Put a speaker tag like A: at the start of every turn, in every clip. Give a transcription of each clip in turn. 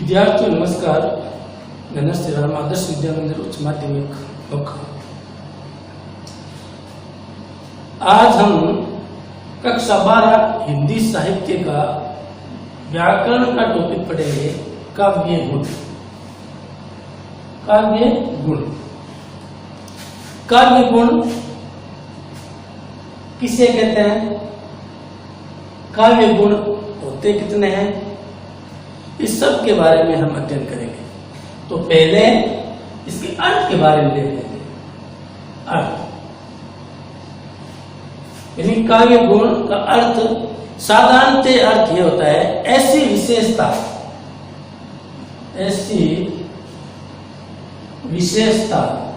A: विद्यार्थियों नमस्कार। मैं श्री राम आदर्श विद्या मंदिर उच्च माध्यमिक लोखा। आज हम कक्षा 12 हिंदी साहित्य का व्याकरण का टॉपिक पढ़ेंगे। काव्य गुण। काव्य गुण। काव्य गुण किसे कहते हैं? काव्य गुण होते कितने हैं, इस सब के बारे में हम अध्ययन करेंगे। तो पहले इसके अर्थ के बारे में देख लेंगे। अर्थ यानी काव्य गुण का अर्थ साधारणतः अर्थ यह होता है ऐसी विशेषता, ऐसी विशेषता,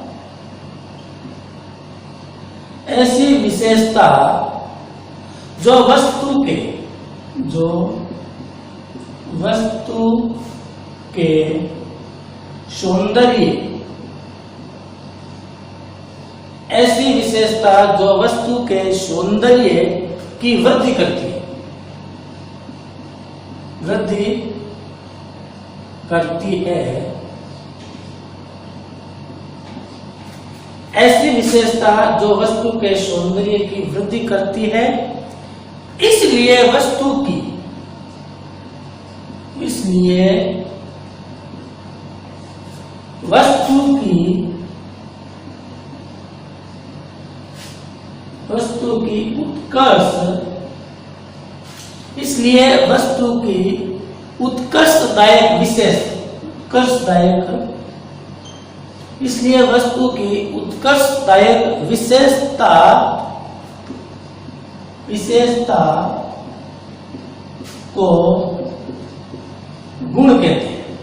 A: ऐसी विशेषता जो वस्तु के सौंदर्य, ऐसी विशेषता जो वस्तु के सौंदर्य की वृद्धि करती है, वृद्धि करती है। ऐसी विशेषता जो वस्तु के सौंदर्य की वृद्धि करती है, इसलिए वस्तु की उत्कर्ष, इसलिए वस्तु की उत्कर्षदायक विशेष, उत्कर्षदायक, इसलिए वस्तु की उत्कर्षदायक विशेषता को गुण कहते हैं।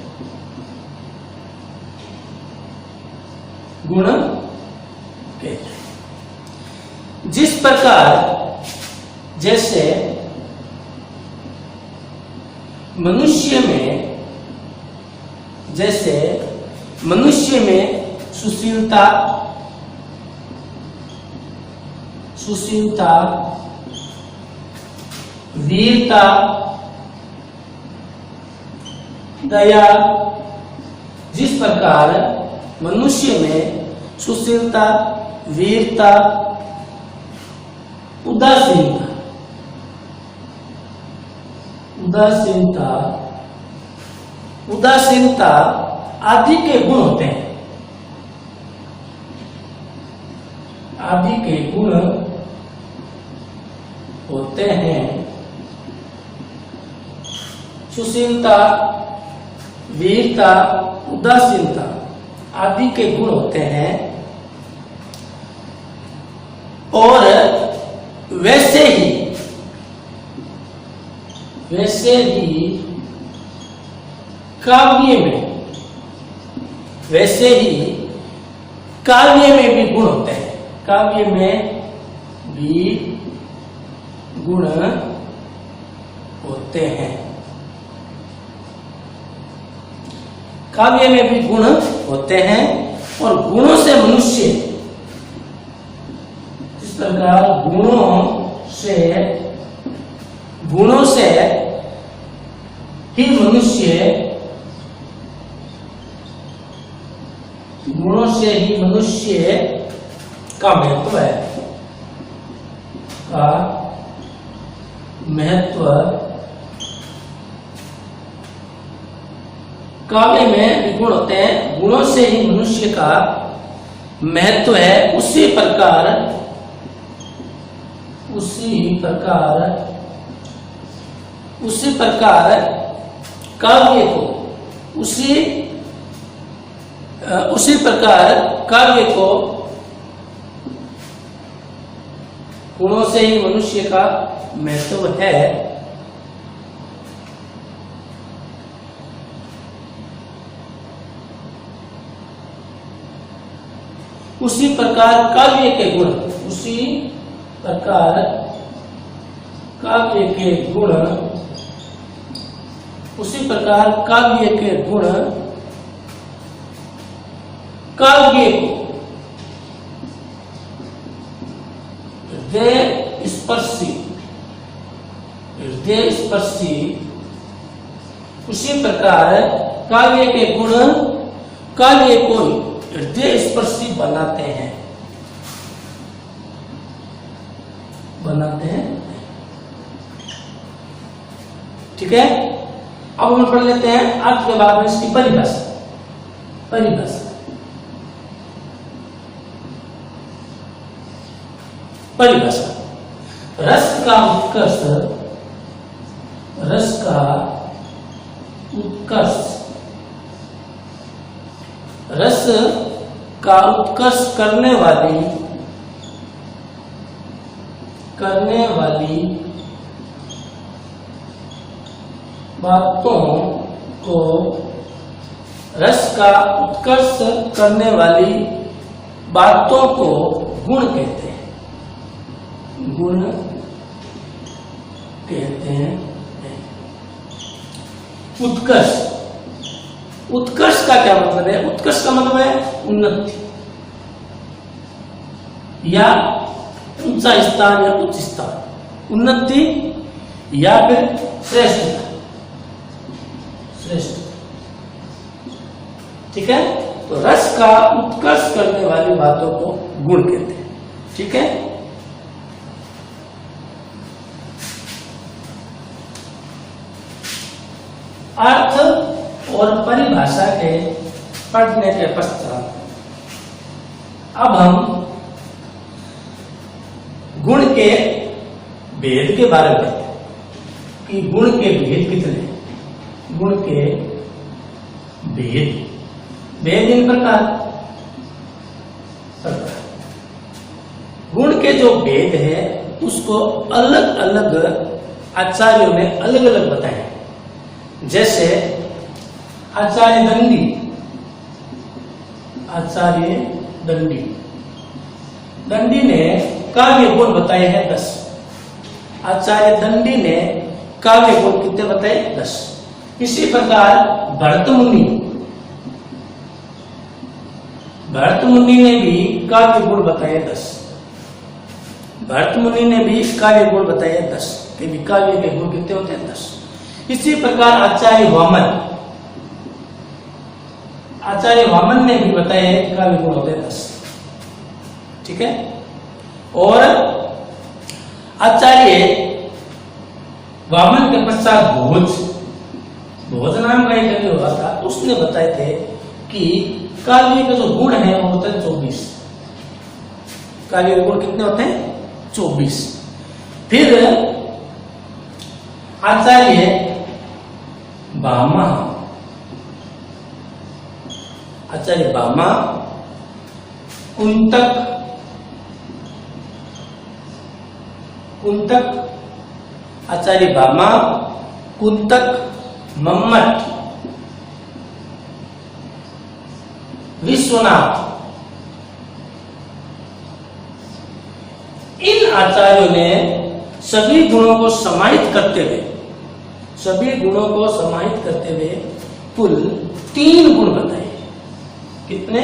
A: गुण कहते हैं। जिस प्रकार जैसे मनुष्य में सुशीलता, वीरता, दया, जिस प्रकार मनुष्य में सुशीलता, वीरता, उदासीनता आदि के गुण होते हैं, आदि के गुण होते हैं। सुशीलता, वीरता, उदासीनता आदि के गुण होते हैं। और वैसे ही काव्य में भी गुण होते हैं। काव्य में भी गुण होते हैं। काव्य में भी गुण होते हैं। और गुणों से मनुष्य, इस प्रकार गुणों से ही मनुष्य का महत्व काव्य में भी गुण होते हैं। गुणों से ही मनुष्य का महत्व है। उसी प्रकार काव्य को गुणों से ही मनुष्य का महत्व है। उसी प्रकार काव्य के गुण, काव्य को हृदय स्पर्शी उसी प्रकार काव्य के गुण काव्य को हृदय स्पर्शी बनाते हैं। ठीक है। अब हम पढ़ लेते हैं अर्थ के बाद में इसकी परिभाषा। रस का उत्कर्ष करने वाली बातों को रस का उत्कर्ष करने वाली बातों को गुण कहते हैं। उत्कर्ष का क्या मतलब है? उत्कर्ष का मतलब है उन्नति या ऊंचा स्थान या उच्च स्थान, उन्नति या फिर श्रेष्ठ। ठीक है। तो रस का उत्कर्ष करने वाली बातों को गुण कहते हैं। ठीक है। अर्थ और परिभाषा के पढ़ने के पश्चात अब हम गुण के भेद के बारे में कि गुण के भेद कितने, गुण के भेद इन प्रकार। गुण के जो भेद है उसको अलग अलग आचार्यों ने अलग अलग बताए। जैसे आचार्य दंडी ने काव्य गुण बताए हैं 10। आचार्य दंडी ने काव्य गुण कितने बताए? 10। इसी प्रकार भरत मुनि ने भी काव्य गुण बताए 10। भरत मुनि ने भी काव्य गुण बताए 10 कि काव्य के गुण कितने होते हैं? 10। इसी प्रकार आचार्य वामन ने भी बताया काव्य गुण होते 10। ठीक है। और आचार्य वामन के पश्चात भोज नाम का एक हुआ था, उसने बताए थे कि काव्य के जो गुण है वो होते हैं 24। काव्य के गुण कितने होते हैं? 24। फिर आचार्य भामा कुंतक मम्मट विश्वनाथ, इन आचार्यों ने सभी गुणों को समाहित करते हुए कुल 3 गुण बताए। कितने?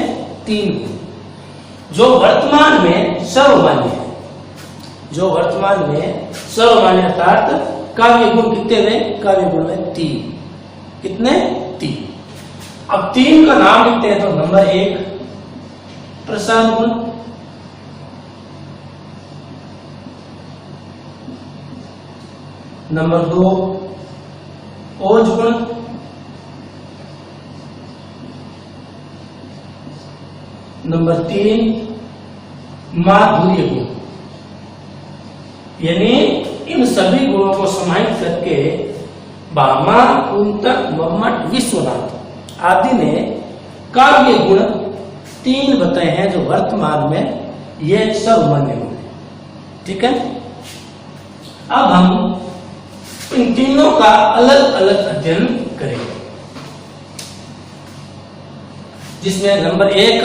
A: 3 गुण जो वर्तमान में सर्वमान्य अर्थात काव्य गुण कितने हुए? काव्य गुण में 3। कितने? 3। अब 3 का नाम लिखते हैं। तो नंबर 1 प्रसाद गुण, नंबर 2 ओज गुण, नंबर 3 माधुर्य गुण। यानी इन सभी गुणों को समाहित करके भामा, कुंतक, मम्मट, विश्वनाथ आदि ने काव्य गुण 3 बताए हैं जो वर्तमान में ये सर्वमान्य गुण है। ठीक है। अब हम इन तीनों का अलग अलग अध्ययन करेंगे, जिसमें नंबर 1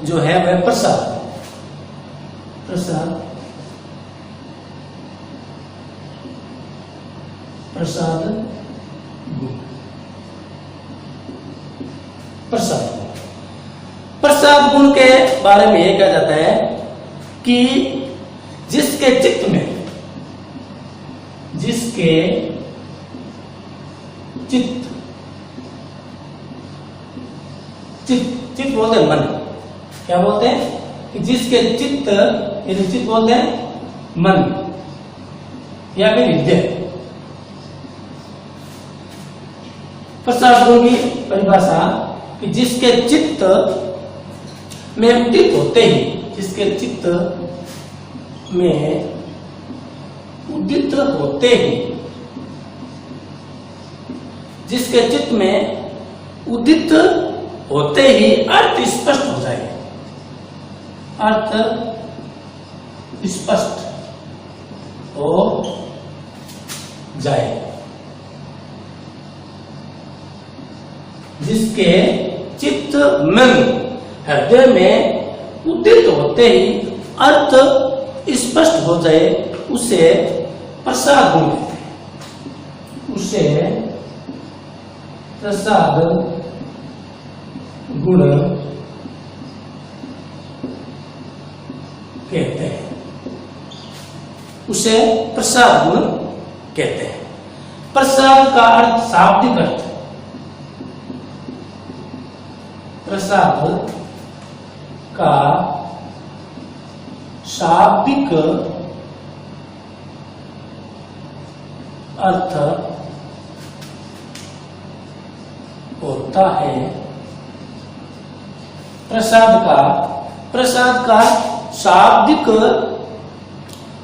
A: जो है वह प्रसाद गुण। प्रसाद गुण के बारे में यह कहा जाता है कि जिसके चित्त चित्त, चित्त बोलते हैं मन। क्या बोलते हैं कि जिसके चित्त, यानी चित्त बोलते हैं मन या फिर हृदय। प्रसाद गुण की परिभाषा कि जिसके चित्त में उदित होते ही, जिसके चित्त में उदित होते ही, जिसके चित्त में उदित होते ही अर्थ स्पष्ट हो जाए, अर्थ स्पष्ट हो जाए। जिसके चित्त में, हृदय में उदित होते ही अर्थ स्पष्ट हो जाए, उसे प्रसाद गुण कहते हैं, उसे प्रसाद गुण कहते हैं, उसे प्रसाद गुण कहते हैं। प्रसाद का अर्थ, शाब्दिक अर्थ, प्रसाद का शाब्दिक अर्थ होता है, प्रसाद का शाब्दिक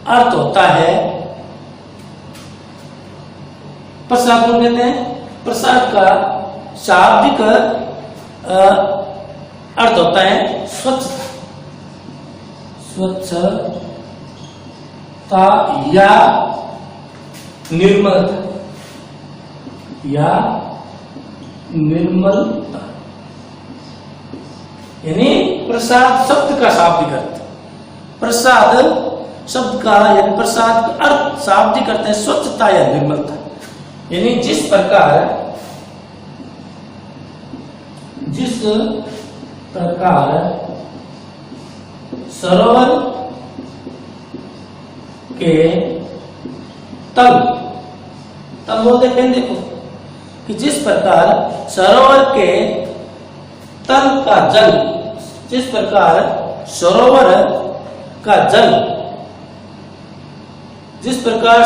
A: अर्थ होता है, प्रसाद को कहते हैं। प्रसाद का शाब्दिक अर्थ होता है स्वच्छता, स्वच्छता या निर्मलता, या निर्मलता, यानी प्रसाद शब्द का शाब्दिक अर्थ, प्रसाद शब्द का यानी प्रसाद का अर्थ शाब्दिक अर्थ है स्वच्छता या निर्मलता। यानी जिस प्रकार सरोवर के तल बोलते हैं, देखो कि जिस प्रकार सरोवर के तल का जल, जिस प्रकार सरोवर का जल, जिस प्रकार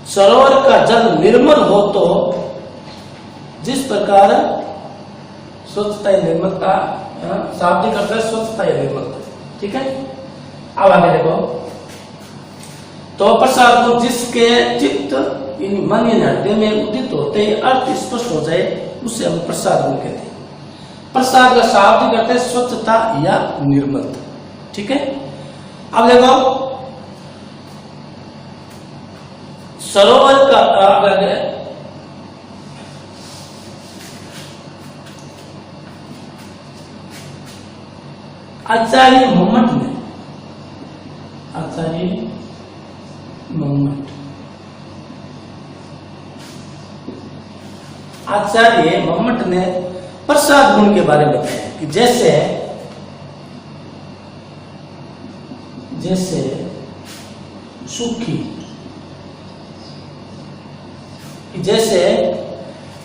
A: सरोवर का जल निर्मल हो, तो जिस प्रकार स्वच्छता या निर्मलता, शाब्दिक अर्थ है स्वच्छता या निर्मलता। ठीक है, अब आगे देखो। तो प्रसाद को जिसके चित्त मन या हृदय में उदित होते ही अर्थ स्पष्ट हो जाए, उसे हम प्रसाद गुण कहते हैं। प्रसाद का शाब्दिक अर्थ है स्वच्छता या निर्मलता। ठीक है, अब देखो सरोवर का आचार्य मोहम्मद ने, आचार्य मोहम्मद ने प्रसाद गुण के बारे में बताया कि जैसे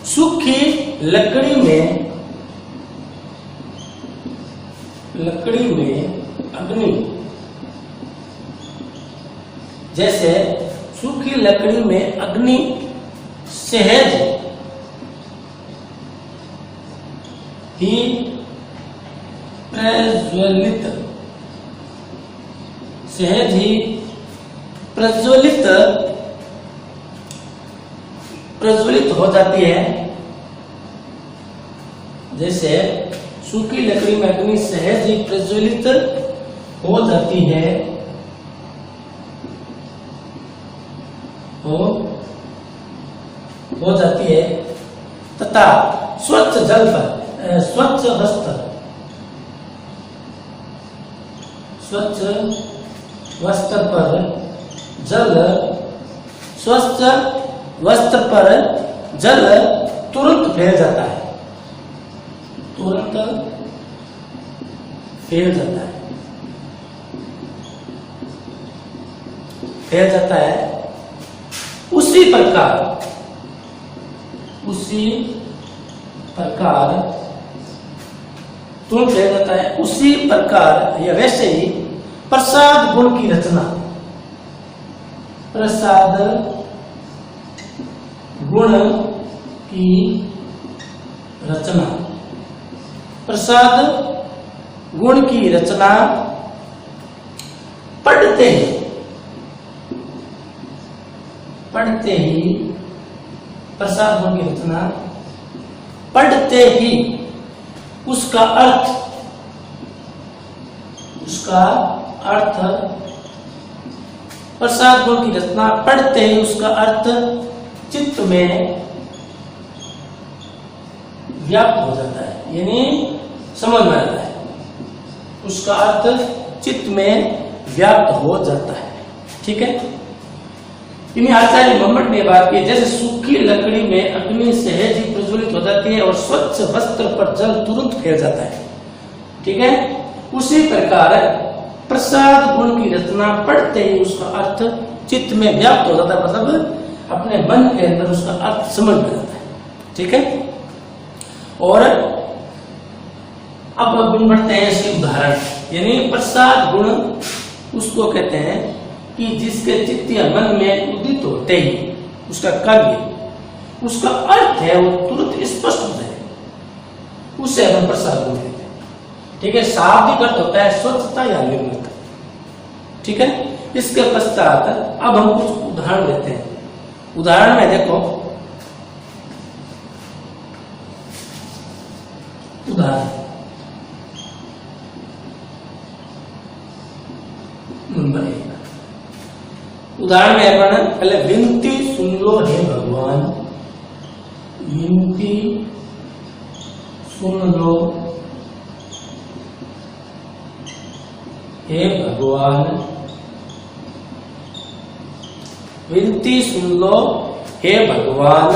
A: सूखी लकड़ी में अग्नि, जैसे सूखी लकड़ी में अग्नि सहज ही प्रज्वलित हो जाती है, जैसे सूखी लकड़ी में अग्नि सहज ही प्रज्वलित हो जाती है, तथा स्वच्छ जल पर, स्वच्छ वस्त्र पर जल तुरंत फैल जाता है, किया जाता है, उसी प्रकार तुरंत किया जाता है, उसी प्रकार या वैसे ही प्रसाद गुण की रचना, प्रसाद गुण की रचना, प्रसाद गुण की रचना पढ़ते ही प्रसाद गुण की रचना पढ़ते ही उसका अर्थ प्रसाद गुण की रचना पढ़ते ही उसका अर्थ चित्त में व्याप्त हो जाता है, यानी समझ में आता है, उसका अर्थ चित्त में व्याप्त हो जाता है। ठीक है, इन्हीं आचार्य मोहम्मद ने बात की, जैसे सूखी लकड़ी में अग्नि सहज ही प्रज्वलित हो जाती है और स्वच्छ वस्त्र पर जल तुरंत फैल जाता है। ठीक है, उसी प्रकार प्रसाद गुण की रचना पढ़ते ही उसका अर्थ चित्त में व्याप्त हो जाता है, मतलब अपने मन के अंदर उसका अर्थ समझ में आता है। ठीक है, और अब गुण बढ़ते हैं इसके उदाहरण, यानी प्रसाद गुण उसको कहते हैं कि जिसके चित्त या मन में उदित होते ही उसका काव्य, उसका अर्थ है वो तुरंत स्पष्ट होता है, उसे हम प्रसाद गुण कहते हैं। ठीक है, शाब्दिक अर्थ होता है स्वच्छता या निर्मलता। ठीक है, इसके पश्चात अब हम कुछ उदाहरण लेते हैं। उदाहरण में देखो, उदाहरण नंबर 1, उदाहरण में अपन पहले विनती सुन लो हे भगवान, विनती सुन लो हे भगवान, विनती सुन लो हे भगवान,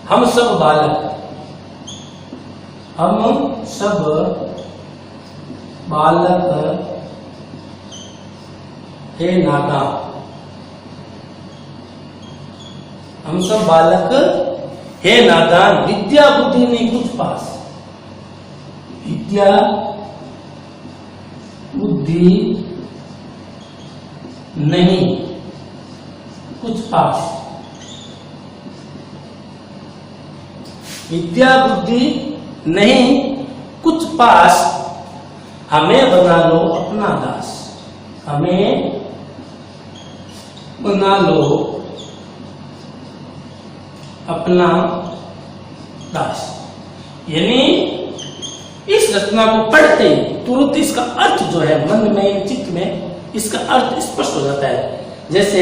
A: हम सब बालक हे नादान, हम सब बालक हे नादान, विद्या बुद्धि नहीं कुछ पास, विद्या बुद्धि नहीं कुछ पास, विद्या बुद्धि नहीं कुछ पास, हमें बना लो अपना दास, हमें बना लो अपना दास। यानी इस रचना को पढ़ते ही तुरंत इसका अर्थ जो है मन में चित्त में इसका अर्थ स्पष्ट हो जाता है। जैसे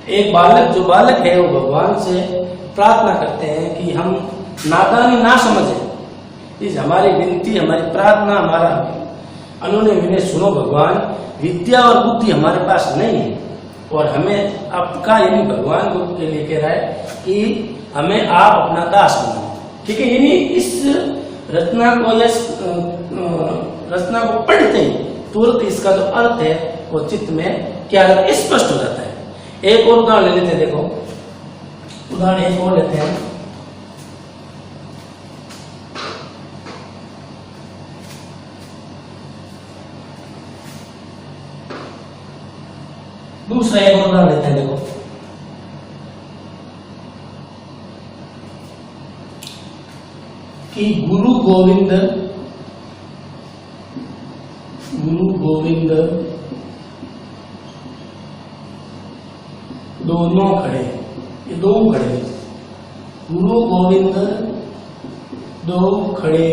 A: एक बालक, जो बालक है वो भगवान से प्रार्थना करते हैं कि हम नादानी ना समझे, इस हमारी विनती, हमारी प्रार्थना, हमारा अनुनय विनय सुनो भगवान, विद्या और बुद्धि हमारे पास नहीं है और हमें आपका, यानी भगवान गुरु के लिए कह रहा है कि हमें आप अपना दास बनाओ। ठीक है, यानी इस रचना को, या रचना को पढ़ते ही तुरंत इसका जो अर्थ है वो चित्त में क्या स्पष्ट हो जाता है। एक और उदाहरण ले लेते हैं, देखो उदाहरण एक और लेते हैं। दूसरा एक और उदाहरण लेते हैं, देखो कि गुरु गोविंद दोनों खड़े, ये दो खड़े, गुरु गोविंद दो खड़े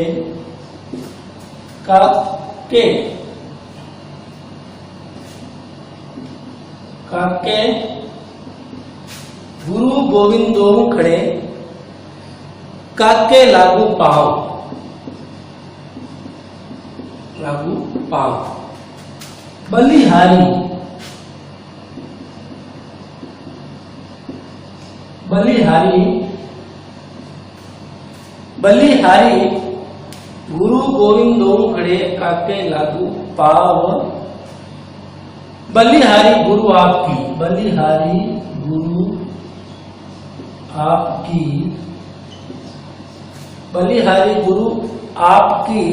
A: काके गुरु गोविंद दो खड़े काके लागू पाव बलिहारी गुरु गोविंद दो खड़े काके लागू पाव बलिहारी गुरु आपकी, बलिहारी गुरु आपकी, बलिहारी गुरु आपकी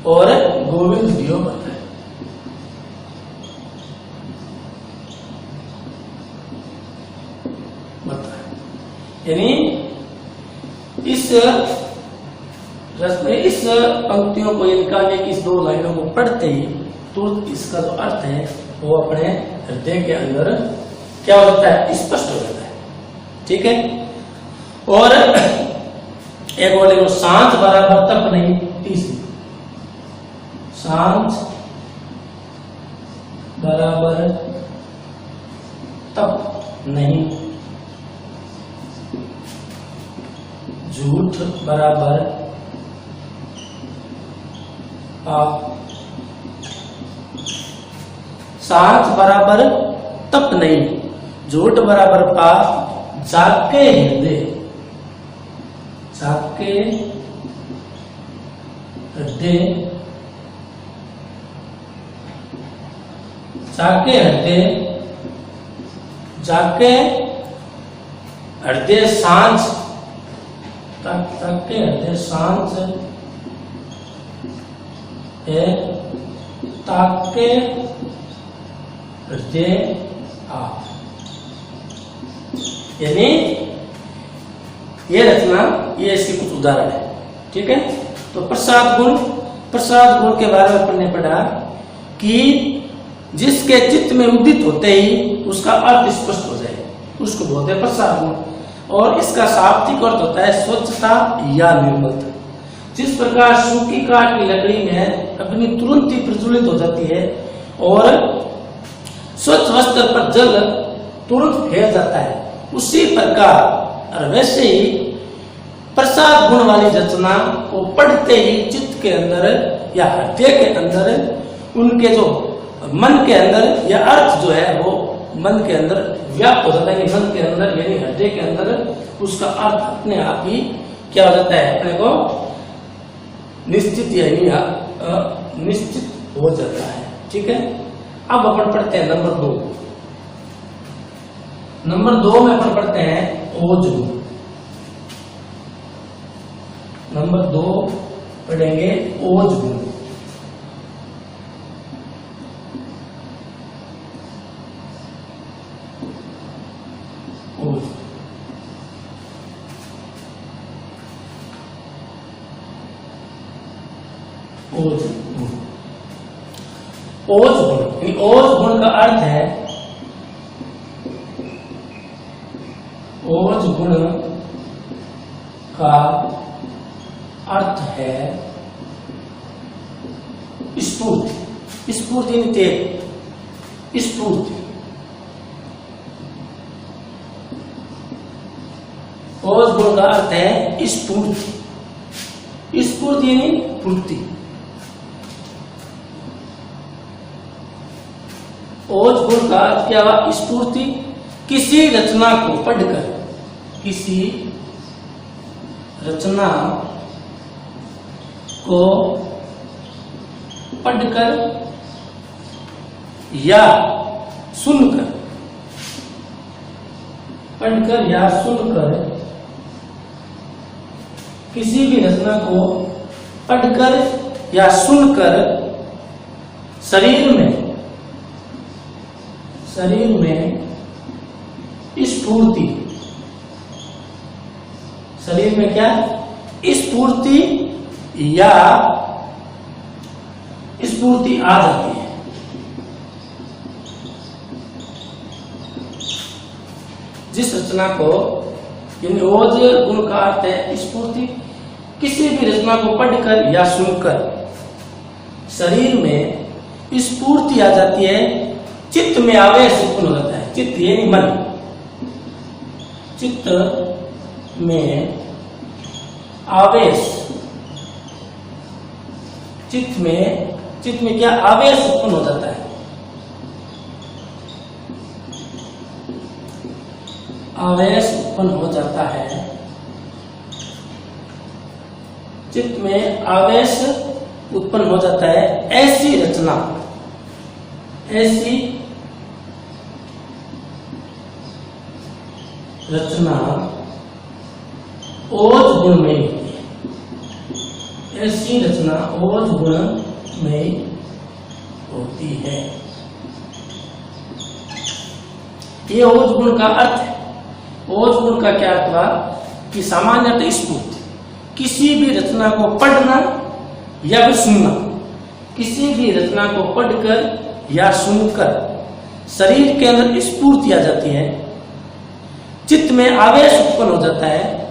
A: और गोविंद दियो बता है। यानी इस पंक्तियों को निकालने की इस दो लाइनों को पढ़ते ही तुरंत इसका जो अर्थ है वो अपने हृदय के अंदर क्या होता है, स्पष्ट हो जाता है। ठीक है। और एक और देखो, शांत बराबर तप नहीं, तीसरी, शांत बराबर तप नहीं, झूठ बराबर पाप, शांत बराबर तप नहीं, झूठ बराबर पाप, जाके हृदय, जाके हृदय, जाके हृदय, जाके हृदय सांझ, ताके हृदय सांझ है, ताके हृदय आप। यानी ये रचना, ये इसके कुछ उदाहरण है। ठीक है। तो प्रसाद गुण, प्रसाद गुण के बारे में पढ़ने पड़ा कि जिसके चित्त में उदित होते ही उसका अर्थ स्पष्ट हो जाए, उसको बोलते हैं प्रसाद गुण। और इसका शाब्दिक अर्थ होता है स्वच्छता या निर्मलता। जिस प्रकार सूखी काठ की लकड़ी में अग्नि तुरंत ही प्रज्वलित हो जाती है और स्वच्छ वस्त्र पर जल तुरंत फैल जाता है, उसी प्रकार और वैसे ही प्रसाद गुण वाली रचना को पढ़ते ही चित्त के अंदर या हृदय के अंदर, उनके जो मन के अंदर या अर्थ जो है वो मन के अंदर व्याप्त हो जाता है। मन के अंदर यानी हृदय के अंदर उसका अर्थ अपने आप ही क्या हो जाता है, अपने को निश्चित यानी निश्चित हो जाता है। ठीक है। अब अपन पढ़ते हैं नंबर 2। नंबर 2 में अपन पढ़ते हैं ओज गुण। नंबर 2 पढ़ेंगे ओज गुण। ओज गुण, ओज गुण, ओज गुण का अर्थ है, ओज गुण का अर्थ है स्फूर्ति, स्फूर्ति यानी तेज, स्फूर्ति। ओज गुण का अर्थ है स्फूर्ति, स्फूर्ति यानी फूर्ति। ओज गुण का अर्थ क्या हुआ, स्फूर्ति। किसी रचना को पढ़कर, किसी रचना को पढ़कर या सुनकर, पढ़कर या सुनकर, किसी भी रचना को पढ़कर या सुनकर शरीर में स्फूर्ति, शरीर में क्या स्फूर्ति या स्फूर्ति आ जाती है। जिस रचना को, यानी ओज गुण का अर्थ है स्फूर्ति, किसी भी रचना को पढ़कर या सुनकर शरीर में स्फूर्ति आ जाती है, चित्त में आवेश उत्पन्न हो जाता है। चित्त यानी मन, चित्त में आवेश, चित्त में क्या आवेश उत्पन्न हो जाता है, आवेश उत्पन्न हो जाता है, चित्त में आवेश उत्पन्न हो जाता है। ऐसी रचना, ऐसी रचना ओज गुणमयी होती है। ऐसी रचना ओज गुणमयी होती है। ये ओज गुण का अर्थ है। ओज गुण का क्या अर्थ हुआ कि सामान्यतः स्फूर्त किसी भी रचना को पढ़ना या फिर सुनना, किसी भी रचना को पढ़कर या सुनकर शरीर के अंदर स्फूर्ति आ जाती है, चित्त में आवेश उत्पन्न हो जाता है।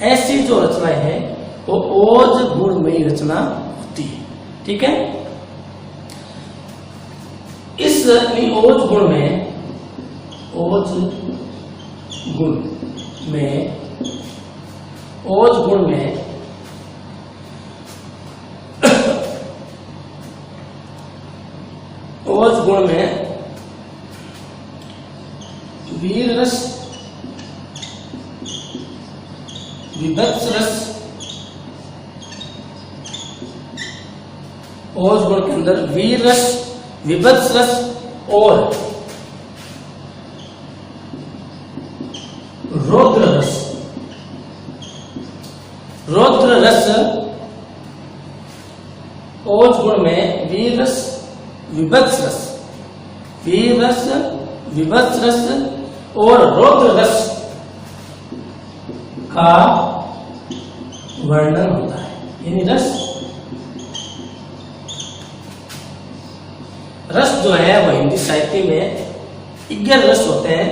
A: ऐसी जो रचनाएं हैं वो ओज गुणमयी रचना होती है। ठीक है। इस ओज गुण में ओज गुण में ओज गुण में ओज गुण में वीर रस, विभत्स रस, ओज गुण के अंदर वीर रस, विभत्स रस और रौद्र रस, रौद्र रस ओज गुण में वीर रस, विभत्स रस, वीर रस, विभत्स रस और रौद्र रस का वर्णन होता है। यानी रस जो है वह हिंदी साहित्य में 11 रस होते हैं।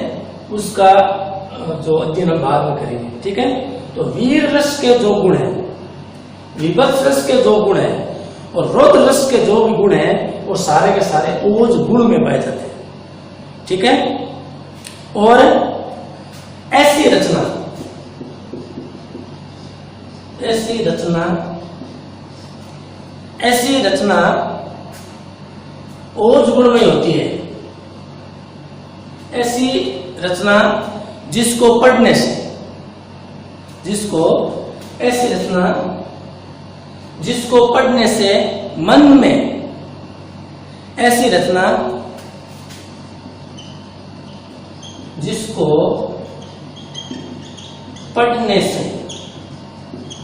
A: उसका जो अध्ययन हम बाद में करेंगे। ठीक है। तो वीर रस के जो गुण है, विभत्स रस के जो गुण है और रौद्र रस के जो भी गुण है वो सारे के सारे ओज गुण में पाए जाते हैं। ठीक है। और ऐसी रचना ओज गुण में होती है। ऐसी रचना जिसको पढ़ने से, ऐसी रचना जिसको पढ़ने से मन में, ऐसी रचना जिसको पढ़ने से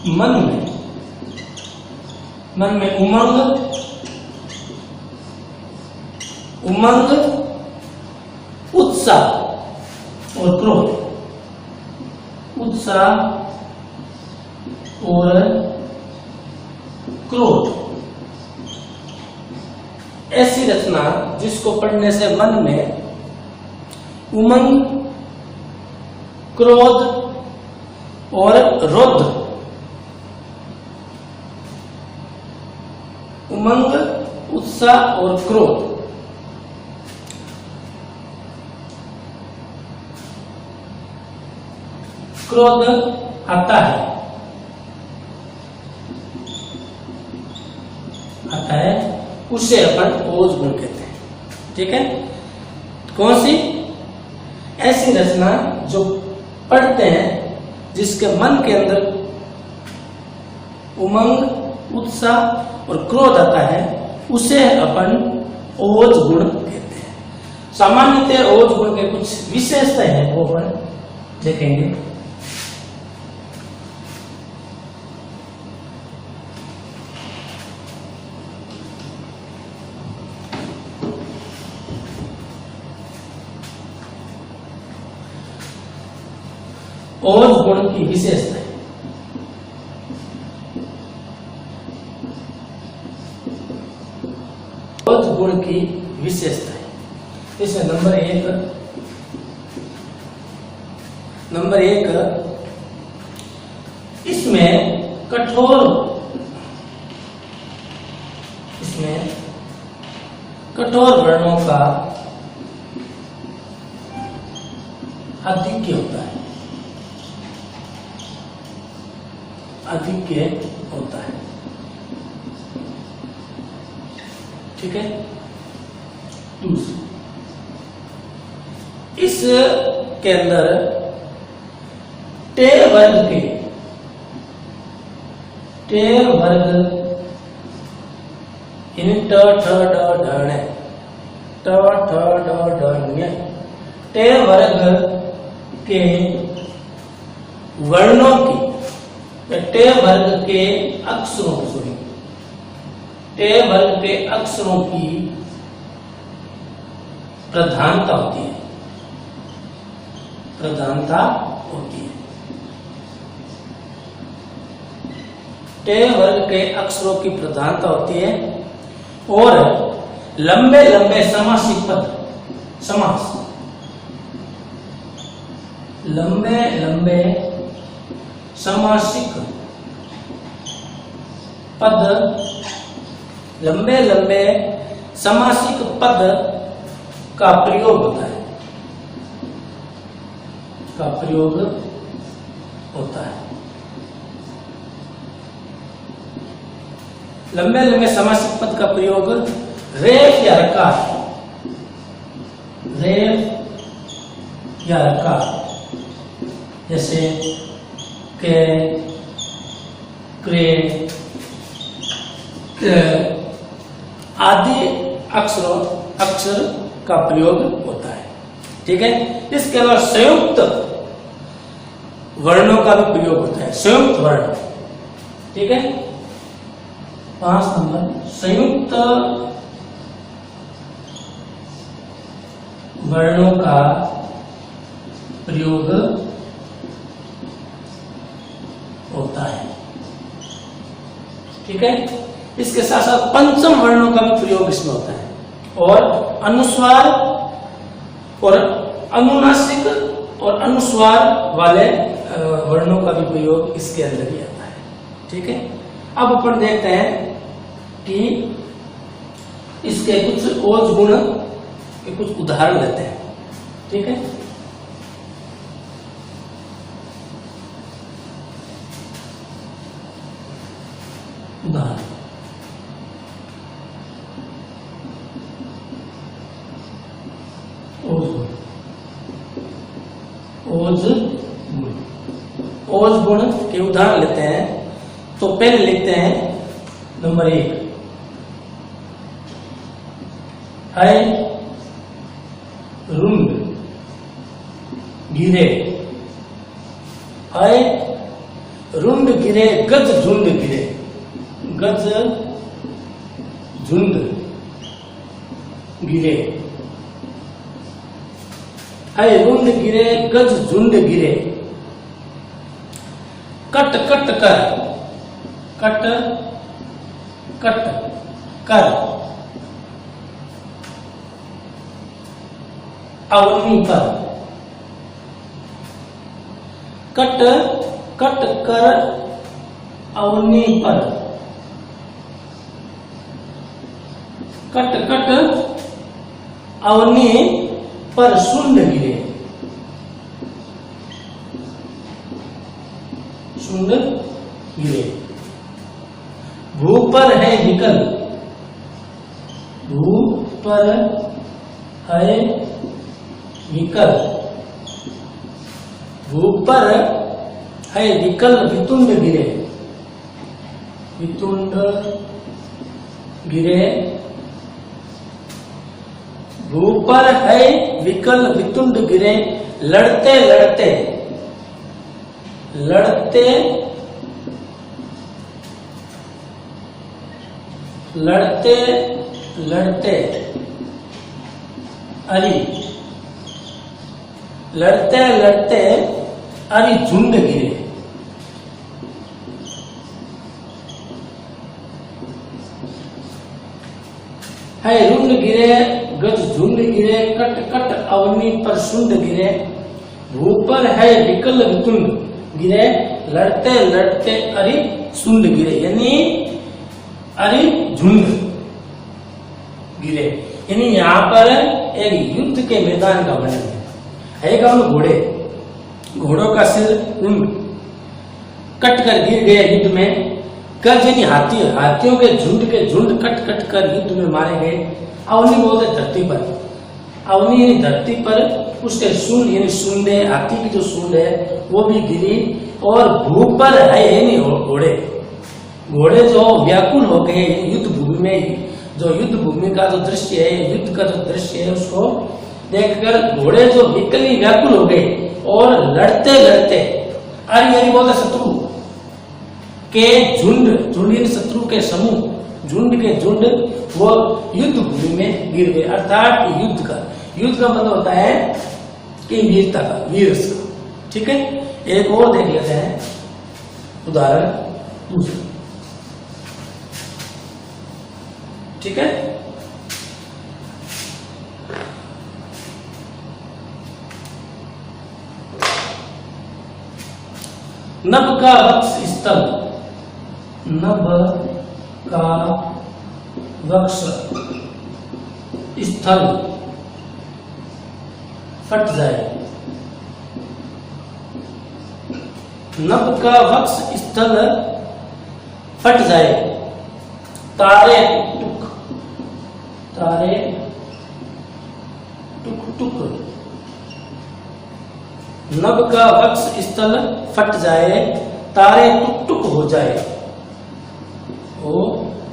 A: मन में उमंग, उत्साह और क्रोध, उत्साह और क्रोध, ऐसी रचना जिसको पढ़ने से मन में उमंग, क्रोध और रौद्र, उमंग, उत्साह और क्रोध, क्रोध आता है उसे अपन ओज गुण कहते हैं। ठीक है। कौन सी? ऐसी रचना जो पढ़ते हैं जिसके मन के अंदर उमंग, उत्साह और क्रोध आता है उसे अपन ओज गुण कहते हैं। सामान्यतः ओज गुण के कुछ विशेषताएं हैं वो अपन देखेंगे। ओज गुण की विशेषताएं। ओज गुण की विशेषताएं। इसमें नंबर एक इसमें कठोर वर्णों का आधिक्य होता है। ठीक है। दूसरा, इस के अंदर टेर वर्ग इन ट ठ ड ढ ण ट ठ ड ढ ञ। टे वर्ग के वर्णों की, टे वर्ग के अक्षरों की, टे वर्ग के अक्षरों की प्रधानता होती है, प्रधानता होती है। टे वर्ग के अक्षरों की प्रधानता होती है और लंबे लंबे समासिक पद, समास, लंबे लंबे समासिक पद, लंबे लंबे समासिक पद का प्रयोग होता है, का प्रयोग होता है। लंबे लंबे समासिक पद का प्रयोग रेफ या रकार, रेफ या रकार, जैसे के, क्रे, आदि अक्षर का प्रयोग होता है। ठीक है। इसके अलावा संयुक्त वर्णों का भी प्रयोग होता है, संयुक्त वर्ण। ठीक है। 5 नंबर, संयुक्त वर्णों का प्रयोग होता है। ठीक है। इसके साथ साथ पंचम वर्णों का भी प्रयोग इसमें होता है और अनुस्वार और अनुनासिक और अनुस्वार वाले वर्णों का भी प्रयोग इसके अंदर ही आता है। ठीक है। अब अपन देखते हैं कि इसके कुछ ओज गुण के कुछ उदाहरण लेते हैं। ठीक है। उदाहरण, ओज गुण के उदाहरण लेते हैं। तो पहले लिखते हैं नंबर 1, है रुंड गिरे, है रुंड गिरे गज झुंड गिरे, गज झुंड गिरे, है रुंड गिरे गज झुंड गिरे। कट कट कर, कट कट कर, अवनी पर, कट कट कर अवनी पर, कट कट अवनी पर शुंड गिरे, शुंड गिरे। भू पर है विकल, भू पर है विकल, भू पर है विकल वितुंड गिरे, वितुंड गिरे। भू पर है विकल वितुंड गिरे, लड़ते लड़ते, लड़ते लड़ते लड़ते अरी, लड़ते लड़ते अरी झुंड गिरे। है रुंड गिरे गज झुंड गिरे, कट कट अवनी पर शुंड गिरे। भू पर है विकल वितुंड गिरे, लड़ते लड़ते अरि शुंड गिरे, यानी अरि झुंड गिरे। यानी यहाँ पर एक युद्ध के मैदान का वर्णन है। एक हम घोड़े, घोड़ों का सिर रुंड कट कर गिर गया युद्ध में। गज यानी हाथी, हाथियों के झुंड कट कट कर युद्ध में मारे गए। अवनी बोलते धरती पर, अवनी यानी धरती पर, उसके सूंड यानी सूंडे, हाथी की जो सूंड है वो भी गिरी। और भू पर है यानी घोड़े, घोड़े जो व्याकुल हो गए युद्ध भूमि में, जो युद्ध भूमि का जो दृश्य है, युद्ध का जो दृश्य है, उसको देखकर घोड़े जो विकली व्याकुल हो गए और लड़ते लड़ते अरि बोलते शत्रु के झुंड, झुंड शत्रु के समूह, झुंड के झुंड वो युद्ध भूमि में गिर गए। अर्थात युद्ध का मतलब होता है कि वीरता का, वीर का। ठीक है, एक और देख लेते हैं उदाहरण दूसरा। ठीक है, नभ का वक्ष स्थल, नभ का वक्ष स्थल फट जाए, नभ का वक्ष स्थल फट जाए, तारे टुक टुक, नभ का वक्ष स्थल फट जाए, तारे टुक टुक हो जाए, हो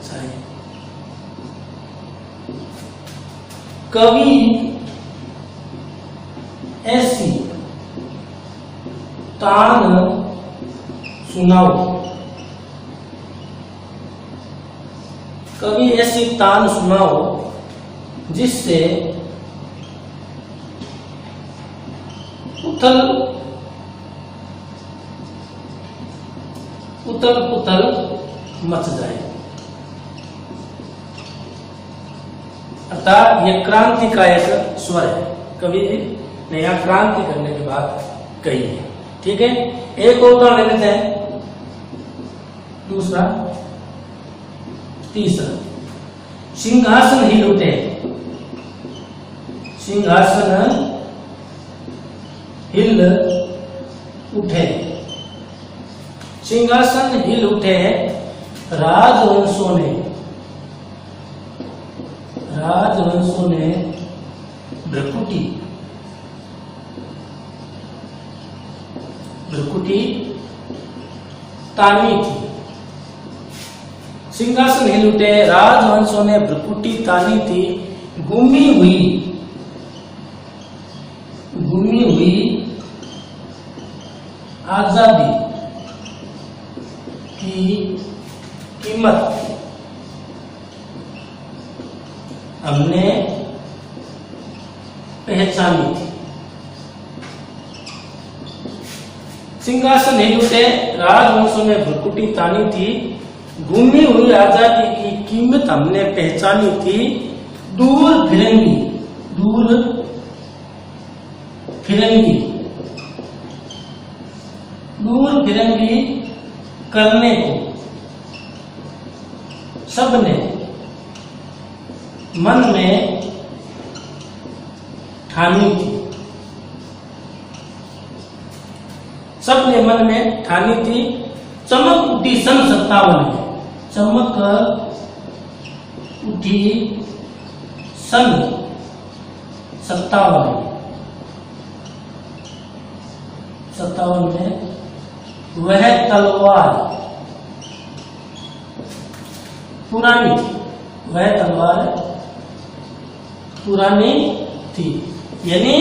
A: जाए। कवि ऐसी तान सुनाओ, कवि ऐसी तान सुनाओ जिससे उथल पुथल मच जाए। अर्थात यह क्रांति का एक स्वर है, कवि ने यहां क्रांति करने की बात कही है। ठीक है, एक और उदाहरण ले लेते हैं, दूसरा तीसरा। सिंहासन हिल उठे, सिंहासन हिल उठे, सिंहासन हिल उठे, राजवंशों ने भ्रकुटी तानी थी। सिंहासन हिल उठे, राजवंशों ने भ्रकुटी तानी थी, गुमी हुई आजादी की कीमत हमने पहचानी थी। सिंहासन हिल उठे, राजवंशों ने भ्रकुटी तानी थी, गुमी हुई आजादी की कीमत हमने पहचानी थी, दूर फिरंगी करने को सबने मन में ठानी थी, सबने मन में ठानी थी। चमक उठी सन 57 में, चमक उठी सन 57 में वह तलवार पुरानी थी, वह तलवार पुरानी थी। यानी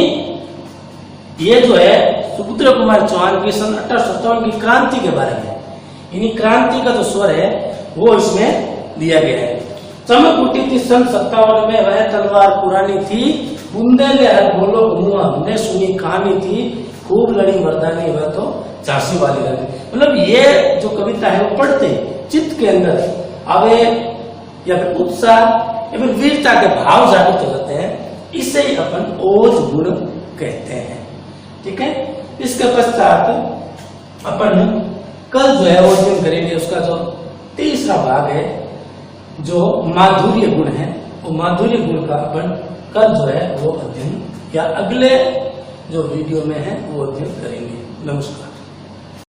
A: ये जो है सुपुत्र कुमार चौहान की सन 1857 की क्रांति के बारे में, यानी क्रांति का जो स्वर है वो इसमें दिया गया है। चमक उठी थी सन 57 में वह तलवार पुरानी थी, बुंदेले हर बोलो हुआ हमने सुनी कहानी थी, खूब लड़ी मर्दानी वह तो झांसी वाली रानी। मतलब ये जो कविता है वो पढ़ते चित्त के अंदर आवे या फिर उत्साह या फिर वीरता के भाव जागृत हो जाते हैं, इसे ही अपन ओज गुण कहते हैं। ठीक है, इसके पश्चात अपन कल जो है वो अध्ययन करेंगे उसका जो तीसरा भाग है जो माधुर्य गुण है, वो माधुर्य गुण का अपन कल जो है वो अध्ययन या अगले जो वीडियो में है वो अध्ययन करेंगे। नमस्कार।